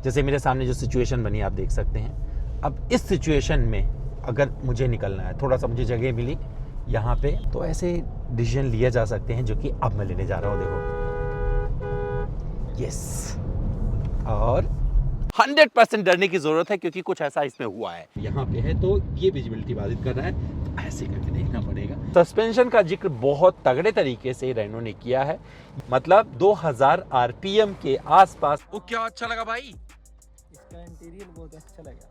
जैसे मेरे सामने जो सिचुएशन बनी आप देख सकते हैं। अब इस सिचुएशन में अगर मुझे निकलना है, थोड़ा सा मुझे जगह मिली यहाँ पे, तो ऐसे डिसीजन लिए जा सकते हैं जो कि अब मैं लेने जा रहा हूँ। देखो, यस, और 100% डरने की जरूरत है क्योंकि कुछ ऐसा इसमें हुआ है। यहाँ पे है तो ये विजिबिलिटी बाधित कर रहा है, तो ऐसे करके देखना पड़ेगा। सस्पेंशन का जिक्र बहुत तगड़े तरीके से रेनो ने किया है, मतलब 2000 आरपीएम के आसपास। वो क्या अच्छा लगा भाई, इसका इंटीरियर बहुत अच्छा लगा।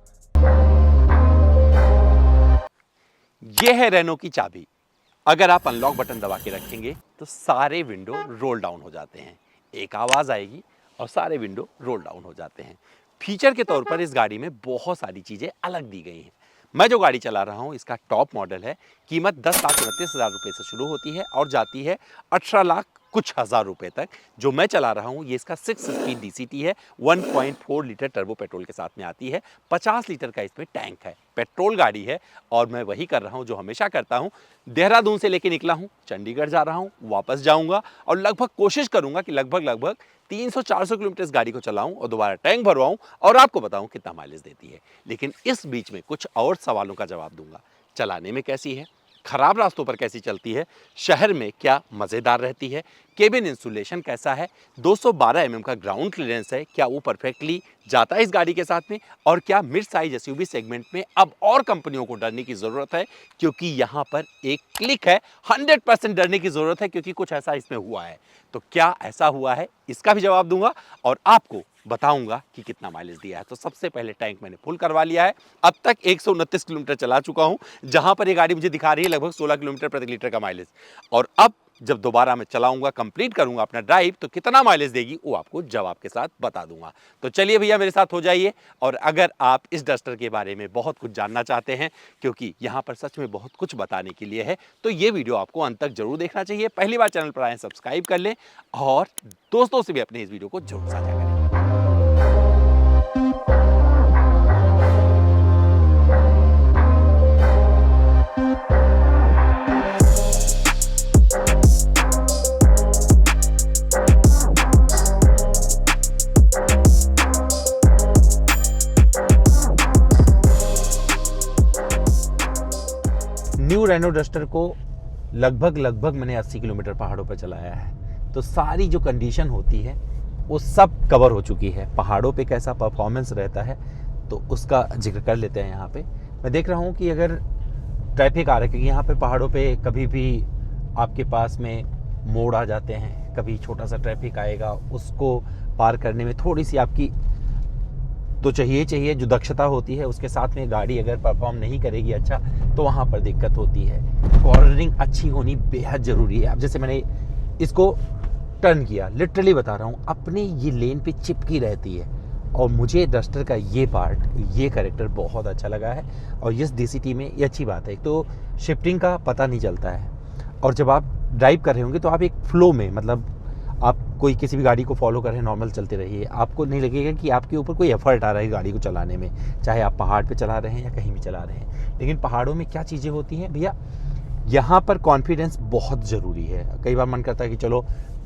ये है रेनो की चाबी। अगर आप अनलॉक बटन दबा के रखेंगे तो सारे विंडो रोल डाउन हो जाते हैं, एक आवाज आएगी और सारे विंडो रोल डाउन हो जाते हैं। फीचर के तौर पर इस गाड़ी में बहुत सारी चीजें अलग दी गई हैं। मैं जो गाड़ी चला रहा हूं इसका टॉप मॉडल है। कीमत 10,29,000 रुपए से शुरू होती है और जाती है 18 लाख कुछ हजार रुपए तक। जो मैं चला रहा हूं ये इसका 6 स्पीड डीसीटी है, 1.4 लीटर टर्बो पेट्रोल के साथ में आती है। 50 लीटर का इसमें टैंक है, पेट्रोल गाड़ी है। और मैं वही कर रहा हूं जो हमेशा करता हूं। देहरादून से लेके निकला हूं, चंडीगढ़ जा रहा हूं, वापस जाऊंगा और लगभग कोशिश करूंगा कि लगभग 300-400 किलोमीटर इस गाड़ी को चलाऊं और दोबारा टैंक भरवाऊं और आपको बताऊं कितना माइलेज देती है। लेकिन इस बीच में कुछ और सवालों का जवाब दूंगा। चलाने में कैसी है, खराब रास्तों पर कैसी चलती है, शहर में क्या मजेदार रहती है, केबिन इंसुलेशन कैसा है, 212 mm का ग्राउंड क्लियरेंस है, क्या वो परफेक्टली जाता है इस गाड़ी के साथ में, और क्या मिड साइज एसयूवी सेगमेंट में अब और कंपनियों को डरने की जरूरत है क्योंकि यहां पर एक क्लिक है। 100% डरने की जरूरत है क्योंकि कुछ ऐसा इसमें हुआ है। तो क्या ऐसा हुआ है इसका भी जवाब दूंगा और आपको बताऊंगा कि कितना माइलेज दिया है। तो सबसे पहले टैंक मैंने फुल करवा लिया है। अब तक 129 किलोमीटर चला चुका हूं, जहां पर ये गाड़ी मुझे दिखा रही है लगभग 16 किलोमीटर प्रति लीटर का माइलेज। और अब जब दोबारा मैं चलाऊंगा, कंप्लीट करूंगा अपना ड्राइव, तो कितना माइलेज देगी वो आपको जवाब के साथ बता दूंगा। तो चलिए भैया मेरे साथ हो जाइए। और अगर आप इस डस्टर के बारे में बहुत कुछ जानना चाहते हैं, क्योंकि यहाँ पर सच में बहुत कुछ बताने के लिए है, तो ये वीडियो आपको अंत तक जरूर देखना चाहिए। पहली बार चैनल पर आए सब्सक्राइब कर लें और दोस्तों से भी अपने इस वीडियो को जरूर साझा करें। न्यू रेनो डस्टर को लगभग मैंने 80 किलोमीटर पहाड़ों पर चलाया है, तो सारी जो कंडीशन होती है वो सब कवर हो चुकी है। पहाड़ों पे कैसा परफॉर्मेंस रहता है तो उसका जिक्र कर लेते हैं। यहाँ पे मैं देख रहा हूँ कि अगर ट्रैफिक आ रहा है, क्योंकि यहाँ पे पहाड़ों पे कभी भी आपके पास में मोड़ आ जाते हैं, कभी छोटा सा ट्रैफिक आएगा, उसको पार करने में थोड़ी सी आपकी तो चाहिए जो दक्षता होती है, उसके साथ में गाड़ी अगर परफॉर्म नहीं करेगी अच्छा तो वहाँ पर दिक्कत होती है। कॉर्नरिंग अच्छी होनी बेहद ज़रूरी है। अब जैसे मैंने इसको टर्न किया, लिटरली बता रहा हूँ, अपनी ये लेन पे चिपकी रहती है। और मुझे डस्टर का ये पार्ट, ये कैरेक्टर बहुत अच्छा लगा है। और इस डीसीटी में ये अच्छी बात है, तो शिफ्टिंग का पता नहीं चलता है। और जब आप ड्राइव कर रहे होंगे तो आप एक फ्लो में, मतलब आप कोई किसी भी गाड़ी को फॉलो कर रहे हैं, नॉर्मल चलते रहिए, आपको नहीं लगेगा कि आपके ऊपर कोई एफर्ट आ रहा है गाड़ी को चलाने में, चाहे आप पहाड़ पे चला रहे हैं या कहीं भी चला रहे हैं। लेकिन पहाड़ों में क्या चीज़ें होती हैं भैया, यहाँ पर कॉन्फिडेंस बहुत ज़रूरी है। कई बार मन करता है कि चलो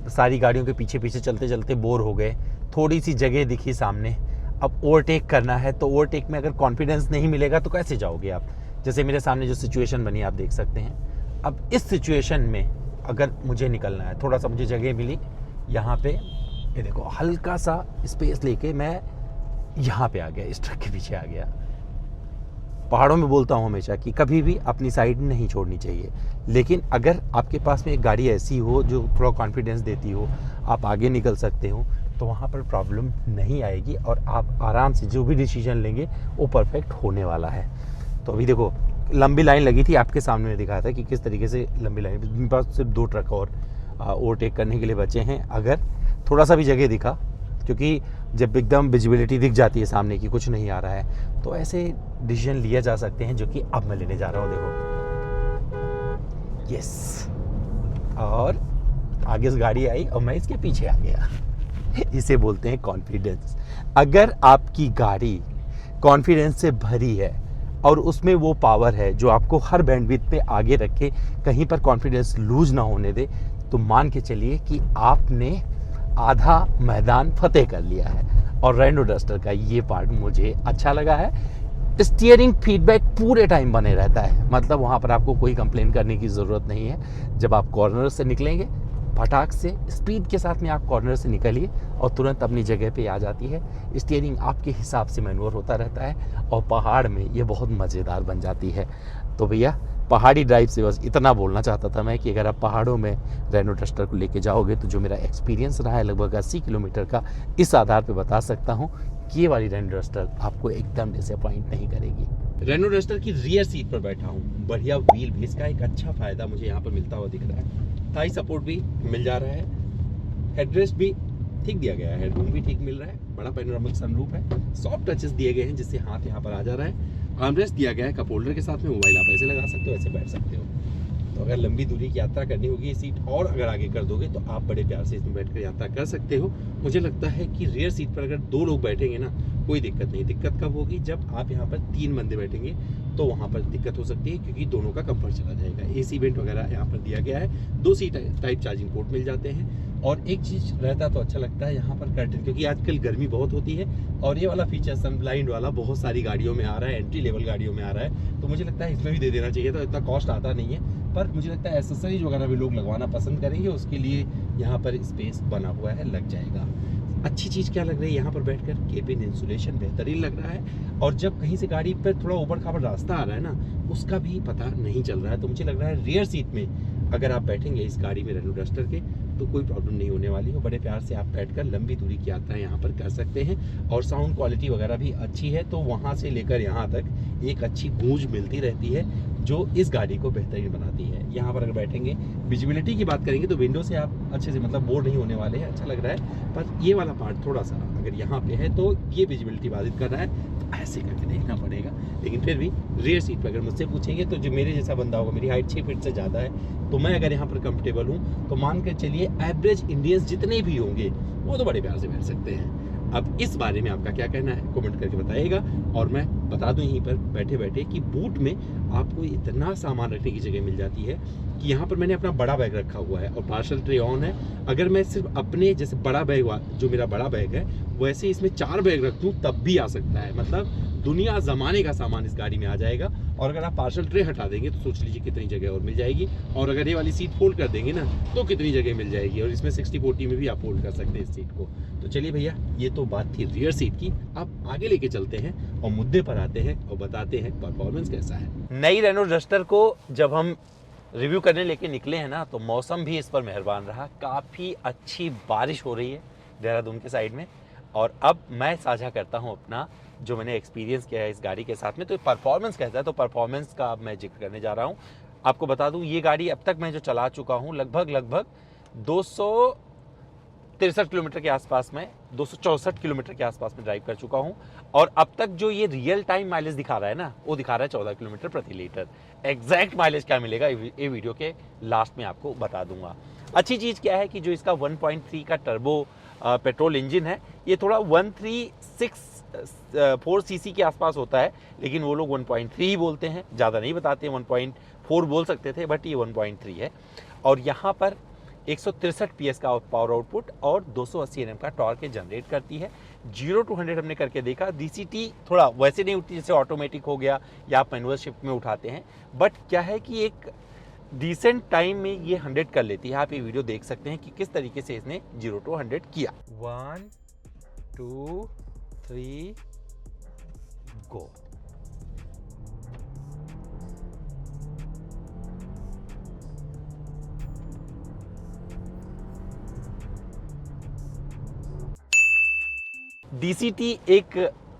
सारी गाड़ियों के पीछे पीछे चलते चलते बोर हो गए, थोड़ी सी जगह दिखी सामने, अब ओवरटेक करना है, तो ओवरटेक में अगर कॉन्फिडेंस नहीं मिलेगा तो कैसे जाओगे आप। जैसे मेरे सामने जो सिचुएशन बनी आप देख सकते हैं। अब इस सिचुएशन में अगर मुझे निकलना है, थोड़ा सा मुझे जगह मिली यहाँ पे, ये देखो हल्का सा स्पेस लेके मैं यहाँ पे आ गया, इस ट्रक के पीछे आ गया। पहाड़ों में बोलता हूँ हमेशा कि कभी भी अपनी साइड नहीं छोड़नी चाहिए। लेकिन अगर आपके पास में एक गाड़ी ऐसी हो जो थोड़ा कॉन्फिडेंस देती हो, आप आगे निकल सकते हो, तो वहाँ पर प्रॉब्लम नहीं आएगी और आप आराम से जो भी डिसीजन लेंगे वो परफेक्ट होने वाला है। तो अभी देखो लंबी लाइन लगी थी, आपके सामने दिखाया था कि किस तरीके से लंबी लाइन, मेरे पास सिर्फ 2 ट्रक और ओवरटेक करने के लिए बचे हैं। अगर थोड़ा सा भी जगह दिखा, क्योंकि जब एकदम विजिबिलिटी दिख जाती है सामने की कुछ नहीं आ रहा है, तो ऐसे डिसीजन लिए जा सकते हैं जो कि अब मैं लेने जा रहा हूँ। देखो, यस, और आगे से गाड़ी आई और मैं इसके पीछे आ गया। इसे बोलते हैं कॉन्फिडेंस। अगर आपकी गाड़ी कॉन्फिडेंस से भरी है और उसमें वो पावर है जो आपको हर बैंडविड्थ पे आगे रखे, कहीं पर कॉन्फिडेंस लूज ना होने दे, तो मान के चलिए कि आपने आधा मैदान फतेह कर लिया है। और रेनो डस्टर का ये पार्ट मुझे अच्छा लगा है। स्टीयरिंग फीडबैक पूरे टाइम बने रहता है, मतलब वहाँ पर आपको कोई कंप्लेन करने की ज़रूरत नहीं है। जब आप कॉर्नर से निकलेंगे, फटाक से स्पीड के साथ में आप कॉर्नर से निकलिए और तुरंत अपनी जगह पे आ जाती है। स्टीयरिंग आपके हिसाब से मैनुअर होता रहता है और पहाड़ में ये बहुत मज़ेदार बन जाती है। तो भैया पहाड़ी ड्राइव से बस इतना बोलना चाहता था मैं कि अगर आप पहाड़ों में रेनो डस्टर को लेके जाओगे तो जो मेरा एक्सपीरियंस रहा है लगभग 80 किलोमीटर का, इस आधार पे बता सकता हूँ कि ये वाली रेनो डस्टर आपको एकदम डिसअपॉइंट नहीं करेगी। रेनो डस्टर की रियर सीट पर बैठा हूँ, बढ़िया व्हील भी, इसका एक अच्छा फायदा मुझे यहाँ पर मिलता हुआ दिख रहा है। थाई सपोर्ट भी मिल जा रहा है, हेडरेस्ट भी ठीक दिया गया है, हेडरूम भी ठीक मिल रहा है, बड़ा पैनोरामिक सनरूफ है, सॉफ्ट टचेस दिए गए हैं जिससे हाथ यहाँ पर आ जा रहा है। आर्मरेस्ट दिया गया है, कप होल्डर के साथ में मोबाइल आप ऐसे लगा सकते हो, ऐसे बैठ सकते हो। तो अगर लंबी दूरी की यात्रा करनी होगी, ये सीट और अगर आगे कर दोगे तो आप बड़े प्यार से इसमें बैठकर यात्रा कर सकते हो। मुझे लगता है कि रियर सीट पर अगर 2 लोग बैठेंगे ना, कोई दिक्कत नहीं। दिक्कत कब होगी? जब आप यहाँ पर 3 बंदे बैठेंगे तो वहाँ पर दिक्कत हो सकती है, क्योंकि दोनों का कंफर्ट चला जाएगा। AC वेंट वगैरह यहाँ पर दिया गया है, 2 सीट टाइप चार्जिंग पोर्ट मिल जाते हैं। और एक चीज़ रहता तो अच्छा लगता है यहाँ पर कर्टन, क्योंकि आजकल गर्मी बहुत होती है और ये वाला फीचर सन ब्लाइंड वाला बहुत सारी गाड़ियों में आ रहा है, एंट्री लेवल गाड़ियों में आ रहा है, तो मुझे लगता है इसमें भी दे देना चाहिए। तो इतना कॉस्ट आता नहीं है, पर मुझे लगता है एसेसरीज वगैरह भी लोग लगवाना पसंद करेंगे, उसके लिए यहाँ पर स्पेस बना हुआ है, लग जाएगा। अच्छी चीज़ क्या लग रही है यहाँ पर बैठकर? केबिन इंसुलेशन बेहतरीन लग रहा है, और जब कहीं से गाड़ी पर थोड़ा ऊबड़ खाबड़ रास्ता आ रहा है ना, उसका भी पता नहीं चल रहा है। तो मुझे लग रहा है रियर सीट में अगर आप बैठेंगे इस गाड़ी में रेनो डस्टर के, तो कोई प्रॉब्लम नहीं होने वाली हो। बड़े प्यार से आप बैठकर लंबी दूरी की यात्रा यहाँ पर कर सकते हैं, और साउंड क्वालिटी वगैरह भी अच्छी है, तो वहाँ से लेकर यहाँ तक एक अच्छी गूंज मिलती रहती है जो इस गाड़ी को बेहतरीन बनाती है। यहाँ पर अगर बैठेंगे, विजिबिलिटी की बात करेंगे तो विंडो से आप अच्छे से मतलब बोर नहीं होने वाले हैं, अच्छा लग रहा है। पर ये वाला पार्ट थोड़ा सा अगर यहाँ पे है तो ये विजिबिलिटी बाधित कर रहा है, तो ऐसे करके देखना पड़ेगा। लेकिन फिर भी रियर सीट पर अगर मुझसे पूछेंगे तो जो मेरे जैसा बंदा होगा, मेरी हाइट 6 फीट से ज़्यादा है, तो मैं अगर यहाँ पर कंफर्टेबल हूँ तो मान कर चलिए एवरेज इंडियंस जितने भी होंगे वो तो बड़े प्यार से बैठ सकते हैं। अब इस बारे में आपका क्या कहना है, कमेंट करके बताइएगा। और मैं बता दूं यहीं पर बैठे बैठे कि बूट में आपको इतना सामान रखने की जगह मिल जाती है कि यहाँ पर मैंने अपना बड़ा बैग रखा हुआ है और पार्सल ट्रे ऑन है। अगर मैं सिर्फ अपने जैसे बड़ा बैग, जो मेरा बड़ा बैग है, वैसे इसमें 4 बैग रख दूँ तब भी आ सकता है। मतलब दुनिया ज़माने का सामान इस गाड़ी में आ जाएगा। और अगर आप पार्सल ट्रे हटा देंगे तो सोच लीजिए कितनी जगह और मिल जाएगी। और अगर ये वाली सीट फोल्ड कर देंगे ना तो कितनी जगह मिल जाएगी, और इसमें 60/40 में भी आप फोल्ड कर सकते हैं इस सीट को। तो चलिए भैया, ये तो बात थी रियर सीट की। अब आगे लेके चलते हैं और मुद्दे पर आते हैं और बताते हैं परफॉर्मेंस कैसा है। नई रेनो डस्टर को जब हम रिव्यू करने लेके निकले हैं ना, तो मौसम भी इस पर मेहरबान रहा। काफ़ी अच्छी बारिश हो रही है देहरादून के साइड में। और अब मैं साझा करता हूं अपना जो मैंने एक्सपीरियंस किया है इस गाड़ी के साथ में। तो परफॉर्मेंस कैसा है, तो परफॉर्मेंस का अब मैं जिक्र करने जा रहा हूं। आपको बता दूं, ये गाड़ी अब तक मैं जो चला चुका हूं लगभग 263 किलोमीटर के आसपास में, 264 किलोमीटर के आसपास में ड्राइव कर चुका हूं। और अब तक जो ये रियल टाइम माइलेज दिखा रहा है ना, वो दिखा रहा है 14 किलोमीटर प्रति लीटर। एग्जैक्ट माइलेज क्या मिलेगा ये वीडियो के लास्ट में आपको बता दूंगा। अच्छी चीज़ क्या है कि जो इसका 1.3 का टर्बो पेट्रोल इंजन है, ये थोड़ा 136 सीसी के आसपास होता है, लेकिन वो लोग 1.3 ही बोलते हैं, ज़्यादा नहीं बताते। 1.4 बोल सकते थे, बट ये 1.3 है। और यहाँ पर 163 PS का पावर आउटपुट और 280 Nm का टॉर्क जनरेट करती है। 0 to 100 हमने करके देखा। DCT थोड़ा वैसे नहीं उठती जैसे ऑटोमेटिक हो गया या आप मैनुअल शिफ्ट में उठाते हैं, बट क्या है कि एक डिसेंट टाइम में ये 100 कर लेती है। आप ये वीडियो देख सकते हैं कि किस तरीके से इसने 0 to 100 किया। 1 2 3 गो। DCT एक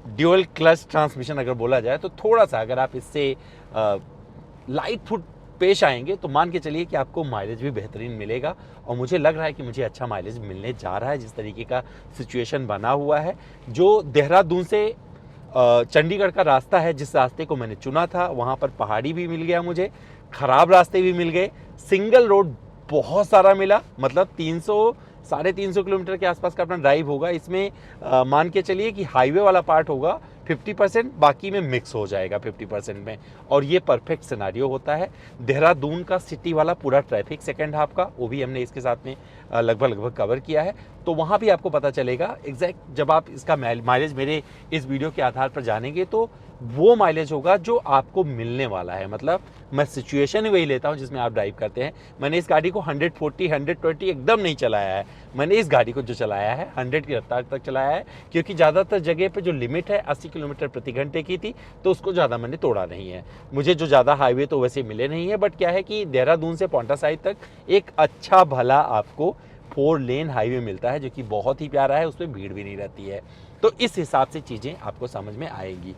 ड्यूअल क्लच ट्रांसमिशन अगर बोला जाए तो थोड़ा सा अगर आप इससे लाइट फुट पेश आएंगे तो मान के चलिए कि आपको माइलेज भी बेहतरीन मिलेगा। और मुझे लग रहा है कि मुझे अच्छा माइलेज मिलने जा रहा है, जिस तरीके का सिचुएशन बना हुआ है। जो देहरादून से चंडीगढ़ का रास्ता है, जिस रास्ते को मैंने चुना था, वहाँ पर पहाड़ी भी मिल गया, मुझे ख़राब रास्ते भी मिल गए, सिंगल रोड बहुत सारा मिला। मतलब 300-350 किलोमीटर के आसपास का अपना ड्राइव होगा। इसमें मान के चलिए कि हाईवे वाला पार्ट होगा 50%, बाकी में मिक्स हो जाएगा 50% में। और ये परफेक्ट सिनारियो होता है। देहरादून का सिटी वाला पूरा ट्रैफिक सेकंड हाफ का, वो भी हमने इसके साथ में लगभग कवर किया है। तो वहाँ भी आपको पता चलेगा एग्जैक्ट, जब आप इसका माइलेज मेरे इस वीडियो के आधार पर जानेंगे तो वो माइलेज होगा जो आपको मिलने वाला है। मतलब मैं सिचुएशन ही वही लेता हूँ जिसमें आप ड्राइव करते हैं। मैंने इस गाड़ी को 140 120 एकदम नहीं चलाया है, मैंने इस गाड़ी को जो चलाया है 100 की रफ्तार तक चलाया है, क्योंकि ज़्यादातर जगह पे जो लिमिट है 80 किलोमीटर प्रति घंटे की थी, तो उसको ज़्यादा मैंने तोड़ा नहीं है। मुझे जो ज़्यादा हाईवे तो वैसे मिले नहीं है, बट क्या है कि देहरादून से पांवटा साहिब तक एक अच्छा भला आपको 4 लेन हाईवे मिलता है, जो कि बहुत ही प्यारा है, उसमें भीड़ भी नहीं रहती है। तो इस हिसाब से चीज़ें आपको समझ में आएंगी।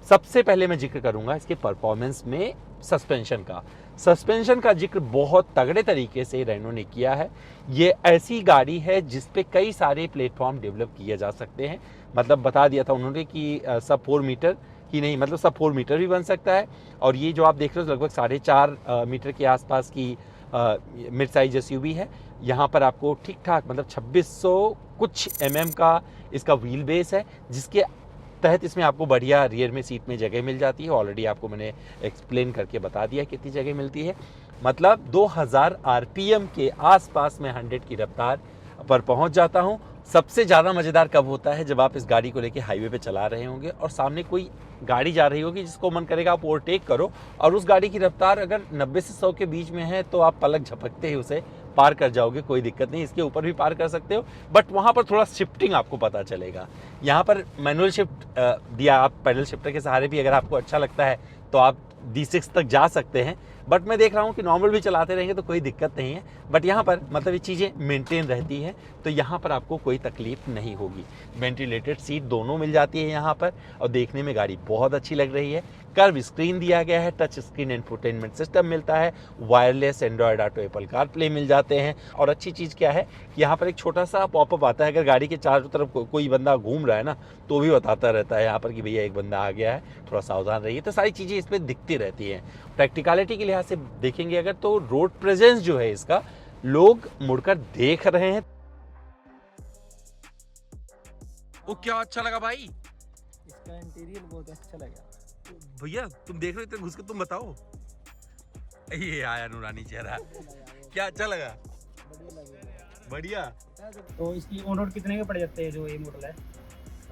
सबसे पहले मैं जिक्र करूंगा इसके परफॉर्मेंस में सस्पेंशन का जिक्र बहुत तगड़े तरीके से रेनो ने किया है। ये ऐसी गाड़ी है जिस पे कई सारे प्लेटफॉर्म डेवलप किए जा सकते हैं। मतलब बता दिया था उन्होंने कि सब 4 मीटर ही नहीं, मतलब सब 4 मीटर भी बन सकता है। और ये जो आप देख रहे हो लगभग 4.5 मीटर के आसपास की मिड साइज SUV है। यहाँ पर आपको ठीक ठाक मतलब 2600 कुछ mm का इसका व्हील बेस है, जिसके तहत इसमें आपको बढ़िया रियर में सीट में जगह मिल जाती है। ऑलरेडी आपको मैंने एक्सप्लेन करके बता दिया कितनी जगह मिलती है। मतलब 2000 RPM के आसपास में 100 की रफ्तार पर पहुंच जाता हूं। सबसे ज़्यादा मज़ेदार कब होता है, जब आप इस गाड़ी को लेके हाईवे पे चला रहे होंगे और सामने कोई गाड़ी जा रही होगी जिसको मन करेगा आप ओवरटेक करो, और उस गाड़ी की रफ्तार अगर 90 से 100 के बीच में है तो आप पलक झपकते ही उसे पार कर जाओगे, कोई दिक्कत नहीं। इसके ऊपर भी पार कर सकते हो, बट वहाँ पर थोड़ा शिफ्टिंग आपको पता चलेगा। यहाँ पर मैनुअल शिफ्ट दिया, आप पैडल शिफ्टर के सहारे भी अगर आपको अच्छा लगता है तो आप D6 तक जा सकते हैं, बट मैं देख रहा हूँ कि नॉर्मल भी चलाते रहेंगे तो कोई दिक्कत नहीं है। बट यहाँ पर मतलब ये चीज़ें मेंटेन रहती हैं, तो यहाँ पर आपको कोई तकलीफ नहीं होगी। वेंटिलेटेड सीट दोनों मिल जाती है यहाँ पर, और देखने में गाड़ी बहुत अच्छी लग रही है। कर्व स्क्रीन दिया गया है, टच स्क्रीन इंफोटेनमेंट सिस्टम मिलता है, wireless Android Auto Apple CarPlay मिल जाते हैं। और अच्छी चीज़ क्या है कि यहाँ पर एक छोटा सा पॉपअप आता है, अगर गाड़ी के चारों तरफ कोई बंदा घूम रहा है ना तो भी बताता रहता है यहाँ पर कि भैया एक बंदा आ गया है, थोड़ा सावधान रहिए। तो सारी चीज़ें इसमें दिखती रहती हैं। प्रैक्टिकलिटी के लिहाज से देखेंगे अगर तो रोड प्रेजेंस जो है इसका, लोग मुड़कर देख रहे हैं। वो क्या अच्छा लगा भाई? इसका इंटीरियर बहुत अच्छा लगा भैया तुम देख रहे थे घुस के, तुम बताओ। ये आया नूरानी चेहरा, क्या अच्छा लगा? बढ़िया। तो इसकी ऑन रोड कितने के पड़ जाते हैं जो ये मॉडल है?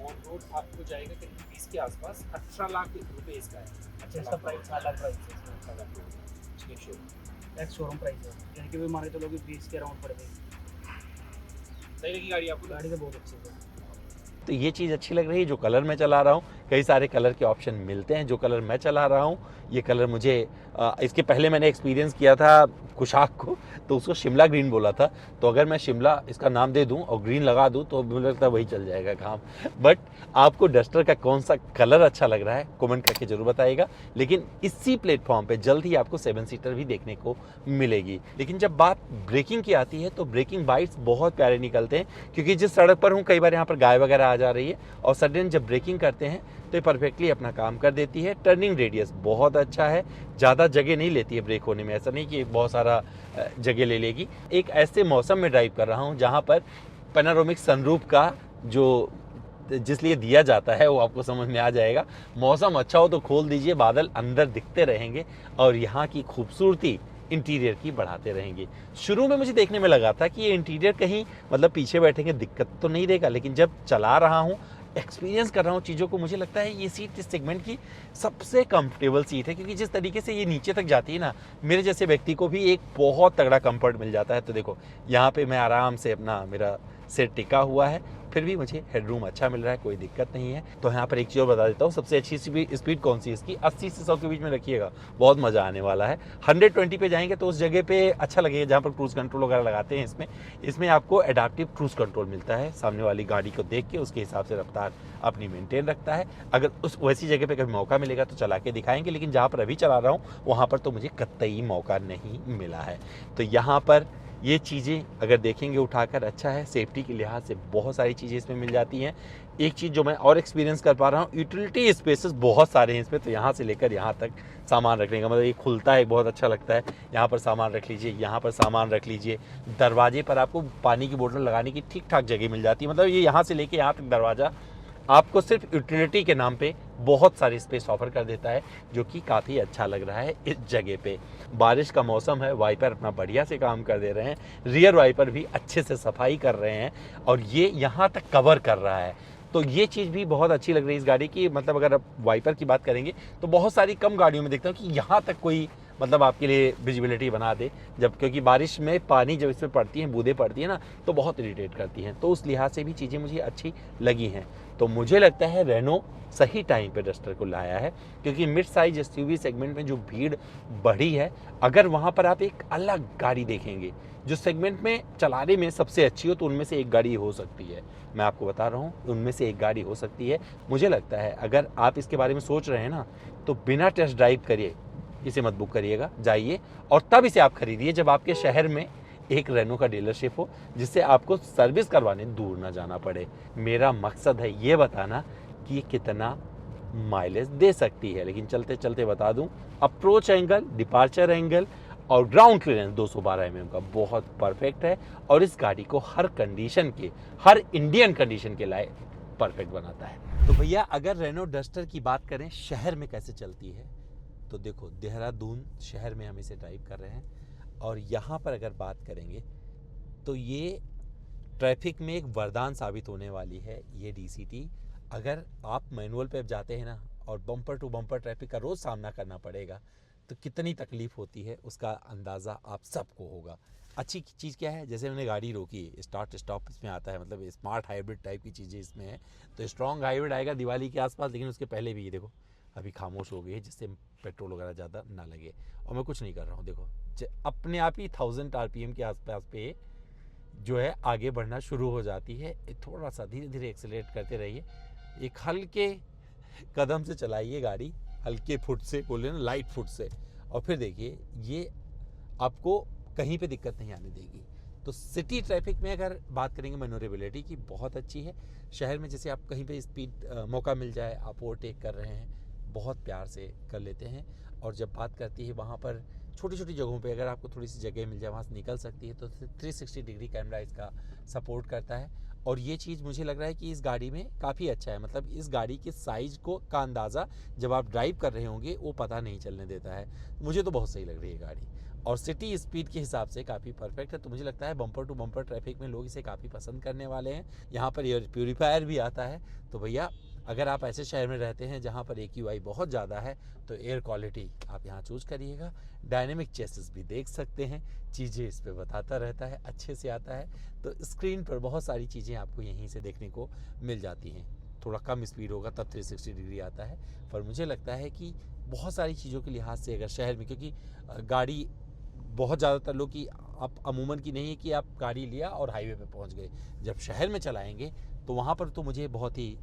ऑन रोड आपको जाएगा करीब 20 के आसपास, 18 लाख रुपए इसका है। अच्छा, इसका प्राइस 8 लाख प्राइस है, एक्स शोरूम प्राइस है, यानी कि भी मान के चलो कि 20 के अराउंड पड़ जाएगी। सही लगी गाड़ी आपको? गाड़ी तो बहुत अच्छी है। तो ये चीज़ अच्छी लग रही है। जो कलर मैं चला रहा हूँ, कई सारे कलर के ऑप्शन मिलते हैं। जो कलर मैं चला रहा हूँ ये कलर मुझे इसके पहले मैंने एक्सपीरियंस किया था कुशाक को, तो उसको शिमला ग्रीन बोला था। तो अगर मैं शिमला इसका नाम दे दूं और ग्रीन लगा दूं तो मुझे लगता है वही चल जाएगा काम। बट आपको डस्टर का कौन सा कलर अच्छा लग रहा है कमेंट करके जरूर बताइएगा। लेकिन इसी प्लेटफॉर्म पे जल्द ही आपको 7 सीटर भी देखने को मिलेगी। लेकिन जब बात ब्रेकिंग की आती है तो ब्रेकिंग बाइट्स बहुत प्यारे निकलते हैं, क्योंकि जिस सड़क पर हूँ कई बार यहाँ पर गाय वगैरह आ जा रही है और सडन जब ब्रेकिंग करते हैं तो ये परफेक्टली अपना काम कर देती है। टर्निंग रेडियस बहुत अच्छा है, ज़्यादा जगह नहीं लेती है ब्रेक होने में, ऐसा नहीं कि बहुत सारा जगह ले लेगी। एक ऐसे मौसम में ड्राइव कर रहा हूँ जहाँ पर पैनोरामिक सनरूफ का जो जिसलिए दिया जाता है वो आपको समझ में आ जाएगा। मौसम अच्छा हो तो खोल दीजिए, बादल अंदर दिखते रहेंगे और यहाँ की खूबसूरती इंटीरियर की बढ़ाते रहेंगे। शुरू में मुझे देखने में लगा था कि ये इंटीरियर कहीं मतलब पीछे बैठेंगे दिक्कत तो नहीं देगा, लेकिन जब चला रहा हूँ एक्सपीरियंस कर रहा हूँ चीज़ों को, मुझे लगता है ये सीट इस सेगमेंट की सबसे कंफर्टेबल सीट है। क्योंकि जिस तरीके से ये नीचे तक जाती है ना, मेरे जैसे व्यक्ति को भी एक बहुत तगड़ा कंफर्ट मिल जाता है। तो देखो यहाँ पे मैं आराम से अपना मेरा सिर टिका हुआ है, फिर भी मुझे हेडरूम अच्छा मिल रहा है, कोई दिक्कत नहीं है। तो यहाँ पर एक चीज़ और बता देता हूँ, सबसे अच्छी स्पीड कौन सी इसकी, 80 से 100 के बीच में रखिएगा, बहुत मज़ा आने वाला है। 120 पे जाएंगे तो उस जगह पे अच्छा लगेगा जहाँ पर क्रूज़ कंट्रोल वगैरह लगाते हैं। इसमें आपको एडाप्टिव क्रूज़ कंट्रोल मिलता है, सामने वाली गाड़ी को देख के उसके हिसाब से रफ्तार अपनी मेंटेन रखता है। अगर उस वैसी जगह पे कभी मौका मिलेगा तो चला के दिखाएंगे, लेकिन जहाँ पर अभी चला रहा हूँ वहाँ पर तो मुझे कतई मौका नहीं मिला है। तो यहाँ पर ये चीज़ें अगर देखेंगे उठाकर अच्छा है। सेफ्टी के लिहाज से बहुत सारी चीज़ें इसमें मिल जाती हैं। एक चीज़ जो मैं और एक्सपीरियंस कर पा रहा हूँ, यूटिलिटी स्पेसेस बहुत सारे हैं इसमें। तो यहाँ से लेकर यहाँ तक सामान रखने का मतलब ये खुलता है, बहुत अच्छा लगता है। यहाँ पर सामान रख लीजिए, यहाँ पर सामान रख लीजिए। दरवाजे पर आपको पानी की बोतल लगाने की ठीक ठाक जगह मिल जाती है। मतलब ये यहाँ से लेके यहाँ तक दरवाज़ा आपको सिर्फ यूटिलिटी के नाम पे बहुत सारी स्पेस ऑफर कर देता है, जो कि काफ़ी अच्छा लग रहा है इस जगह पे। बारिश का मौसम है, वाइपर अपना बढ़िया से काम कर दे रहे हैं, रियर वाइपर भी अच्छे से सफाई कर रहे हैं और ये यहाँ तक कवर कर रहा है। तो ये चीज़ भी बहुत अच्छी लग रही है इस गाड़ी की। मतलब अगर आप वाइपर की बात करेंगे तो बहुत सारी कम गाड़ियों में देखता हूँ कि यहाँ तक कोई मतलब आपके लिए विजिबिलिटी बना दे, जब क्योंकि बारिश में पानी जब इसमें पड़ती है, बूंदें पड़ती है ना, तो बहुत इरिटेट करती हैं। तो उस लिहाज से भी चीज़ें मुझे अच्छी लगी हैं। तो मुझे लगता है रेनो सही टाइम पे डस्टर को लाया है, क्योंकि मिड साइज एसयूवी सेगमेंट में जो भीड़ बढ़ी है, अगर वहाँ पर आप एक अलग गाड़ी देखेंगे जो सेगमेंट में चलाने में सबसे अच्छी हो, तो उनमें से एक गाड़ी हो सकती है। मैं आपको बता रहा हूँ, उनमें से एक गाड़ी हो सकती है। मुझे लगता है अगर आप इसके बारे में सोच रहे हैं ना, तो बिना टेस्ट ड्राइव करिए इसे मत बुक करिएगा, जाइए और तब इसे आप खरीदिए जब आपके शहर में एक रेनो का डीलरशिप हो, जिससे आपको सर्विस करवाने दूर ना जाना पड़े। मेरा मकसद है ये बताना कि ये कितना माइलेज दे सकती है। लेकिन चलते चलते बता दूं, अप्रोच एंगल, डिपार्चर एंगल और ग्राउंड क्लियरेंस 212 mm का बहुत परफेक्ट है और इस गाड़ी को हर कंडीशन के, हर इंडियन कंडीशन के लायक परफेक्ट बनाता है। तो भैया अगर रेनो डस्टर की बात करें शहर में कैसे चलती है, तो देखो देहरादून शहर में हम इसे ड्राइव कर रहे हैं और यहाँ पर अगर बात करेंगे तो ये ट्रैफिक में एक वरदान साबित होने वाली है ये डीसीटी। अगर आप मैनुअल पे जाते हैं ना और बम्पर टू बम्पर ट्रैफिक का रोज़ सामना करना पड़ेगा, तो कितनी तकलीफ होती है उसका अंदाज़ा आप सबको होगा। अच्छी चीज़ क्या है, जैसे मैंने गाड़ी रोकी, स्टार्ट स्टॉप इसमें आता है, मतलब स्मार्ट हाइब्रिड टाइप की चीज़ें इसमें है। तो स्ट्रॉन्ग हाइब्रिड आएगा दिवाली के आसपास, लेकिन उसके पहले भी ये देखो अभी खामोश हो गई है, जिससे पेट्रोल वगैरह ज़्यादा ना लगे। और मैं कुछ नहीं कर रहा हूँ, देखो अपने आप ही 1000 RPM के आसपास पे जो है आगे बढ़ना शुरू हो जाती है। थोड़ा सा धीरे धीरे एक्सेलरेट करते रहिए, एक हल्के कदम से चलाइए गाड़ी, हल्के फुट से, बोले ना लाइट फुट से, और फिर देखिए ये आपको कहीं पे दिक्कत नहीं आने देगी। तो सिटी ट्रैफिक में अगर बात करेंगे मैनोरेबिलिटी की बहुत अच्छी है। शहर में जैसे आप कहीं पे स्पीड मौका मिल जाए, आप ओवरटेक कर रहे हैं, बहुत प्यार से कर लेते हैं। और जब बात करती है वहाँ पर छोटी छोटी जगहों पे, अगर आपको थोड़ी सी जगह मिल जाए वहाँ से निकल सकती है, तो 360 डिग्री कैमरा इसका सपोर्ट करता है। और ये चीज़ मुझे लग रहा है कि इस गाड़ी में काफ़ी अच्छा है, मतलब इस गाड़ी के साइज़ को का अंदाज़ा जब आप ड्राइव कर रहे होंगे वो पता नहीं चलने देता है। मुझे तो बहुत सही लग रही है गाड़ी और सिटी स्पीड के हिसाब से काफ़ी परफेक्ट है। तो मुझे लगता है बम्पर टू बम्पर ट्रैफिक में लोग इसे काफ़ी पसंद करने वाले हैं। यहाँ पर एयर प्यूरीफायर भी आता है। तो भैया अगर आप ऐसे शहर में रहते हैं जहाँ पर AQI बहुत ज़्यादा है, तो एयर क्वालिटी आप यहाँ चूज़ करिएगा। डायनेमिक चेसिस भी देख सकते हैं, चीज़ें इस पर बताता रहता है, अच्छे से आता है। तो स्क्रीन पर बहुत सारी चीज़ें आपको यहीं से देखने को मिल जाती हैं। थोड़ा कम स्पीड होगा तब 360 डिग्री आता है, पर मुझे लगता है कि बहुत सारी चीज़ों के लिहाज से अगर शहर में, क्योंकि गाड़ी बहुत ज़्यादातर लोग की आप अमूमन की नहीं है कि आप गाड़ी लिया और हाईवे पे पहुंच गए, जब शहर में चलाएंगे तो वहाँ पर तो मुझे बहुत ही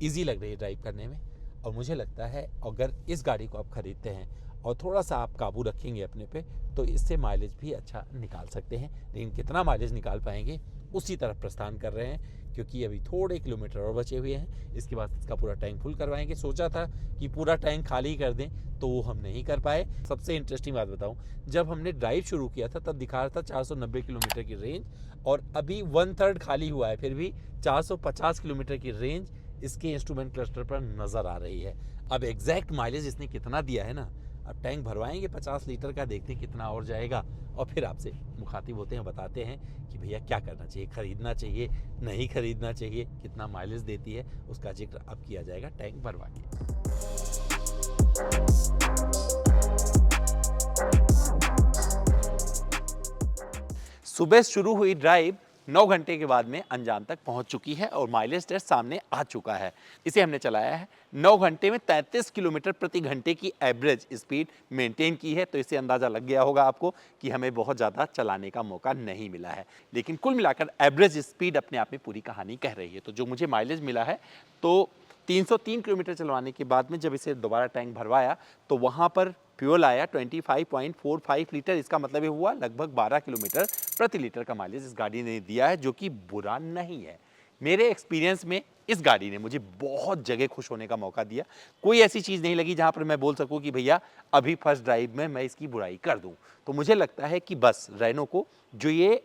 ईजी लग रही है ड्राइव करने में। और मुझे लगता है अगर इस गाड़ी को आप ख़रीदते हैं और थोड़ा सा आप काबू रखेंगे अपने पे, तो इससे माइलेज भी अच्छा निकाल सकते हैं। लेकिन कितना माइलेज निकाल पाएंगे उसी तरफ प्रस्थान कर रहे हैं, क्योंकि अभी थोड़े किलोमीटर और बचे हुए हैं। इसके बाद इसका पूरा टैंक फुल करवाएंगे। सोचा था कि पूरा टैंक खाली कर दें, तो वो हम नहीं कर पाए। सबसे इंटरेस्टिंग बात बताऊं, जब हमने ड्राइव शुरू किया था तब दिखा रहा था 490 किलोमीटर की रेंज, और अभी 1/3 खाली हुआ है, फिर भी 450 किलोमीटर की रेंज इसके इंस्ट्रूमेंट क्लस्टर पर नज़र आ रही है। अब एग्जैक्ट माइलेज इसने कितना दिया है ना, अब टैंक भरवाएंगे 50 लीटर का, देखते हैं कितना और जाएगा, और फिर आपसे मुखातिब होते हैं, बताते हैं कि भैया क्या करना चाहिए, खरीदना चाहिए, नहीं खरीदना चाहिए, कितना माइलेज देती है, उसका जिक्र अब किया जाएगा टैंक भरवा के। सुबह शुरू हुई ड्राइव 9 घंटे के बाद में अंजाम तक पहुंच चुकी है और माइलेज टेस्ट सामने आ चुका है। इसे हमने चलाया है 9 घंटे में 33 किलोमीटर प्रति घंटे की एवरेज स्पीड मेंटेन की है। तो इससे अंदाज़ा लग गया होगा आपको कि हमें बहुत ज़्यादा चलाने का मौका नहीं मिला है, लेकिन कुल मिलाकर एवरेज स्पीड अपने आप में पूरी कहानी कह रही है। तो जो मुझे माइलेज मिला है, तो 303 किलोमीटर चलवाने के बाद में जब इसे दोबारा टैंक भरवाया तो वहाँ पर फ्यूल आया 25.45 लीटर। इसका मतलब ये हुआ लगभग 12 किलोमीटर प्रति लीटर का माइलेज इस गाड़ी ने दिया है, जो कि बुरा नहीं है। मेरे एक्सपीरियंस में इस गाड़ी ने मुझे बहुत जगह खुश होने का मौका दिया। कोई ऐसी चीज़ नहीं लगी जहाँ पर मैं बोल सकूँ कि भैया अभी फर्स्ट ड्राइव में मैं इसकी बुराई कर दूँ। तो मुझे लगता है कि बस रेनो को जो ये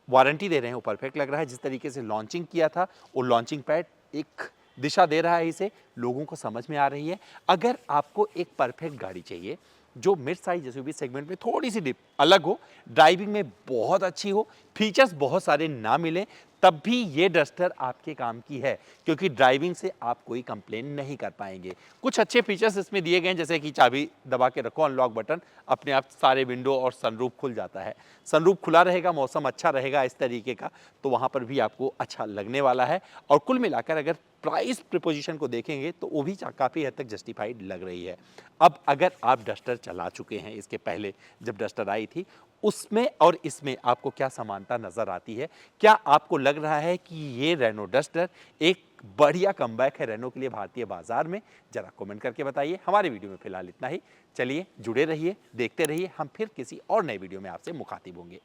वारंटी दे रहे हैं वो परफेक्ट लग रहा है। जिस तरीके से लॉन्चिंग किया था, वो लॉन्चिंग पैड एक दिशा दे रहा है इसे, लोगों को समझ में आ रही है। अगर आपको एक परफेक्ट गाड़ी चाहिए जो मिड साइज एसयूवी सेगमेंट में थोड़ी सी डिप अलग हो, ड्राइविंग में बहुत अच्छी हो, फीचर्स बहुत सारे ना मिले, तब भी ये डस्टर आपके काम की है, क्योंकि ड्राइविंग से आप कोई कंप्लेन नहीं कर पाएंगे। कुछ अच्छे फीचर्स इसमें दिए गए हैं, जैसे कि चाबी दबा के रखो, अनलॉक बटन, अपने आप सारे विंडो और सनरूफ खुल जाता है। सनरूफ खुला रहेगा, मौसम अच्छा रहेगा इस तरीके का, तो वहाँ पर भी आपको अच्छा लगने वाला है। और कुल मिलाकर अगर प्राइस प्रिपोजिशन को देखेंगे तो वो भी काफ़ी हद तक जस्टिफाइड लग रही है। अब अगर आप डस्टर चला चुके हैं, इसके पहले जब डस्टर आई थी, उसमें और इसमें आपको क्या समानता नज़र आती है? क्या आपको लग रहा है कि ये रेनो डस्टर एक बढ़िया कमबैक है रेनो के लिए भारतीय बाजार में? ज़रा कमेंट करके बताइए। हमारे वीडियो में फिलहाल इतना ही। चलिए जुड़े रहिए, देखते रहिए, हम फिर किसी और नए वीडियो में आपसे मुखातिब होंगे।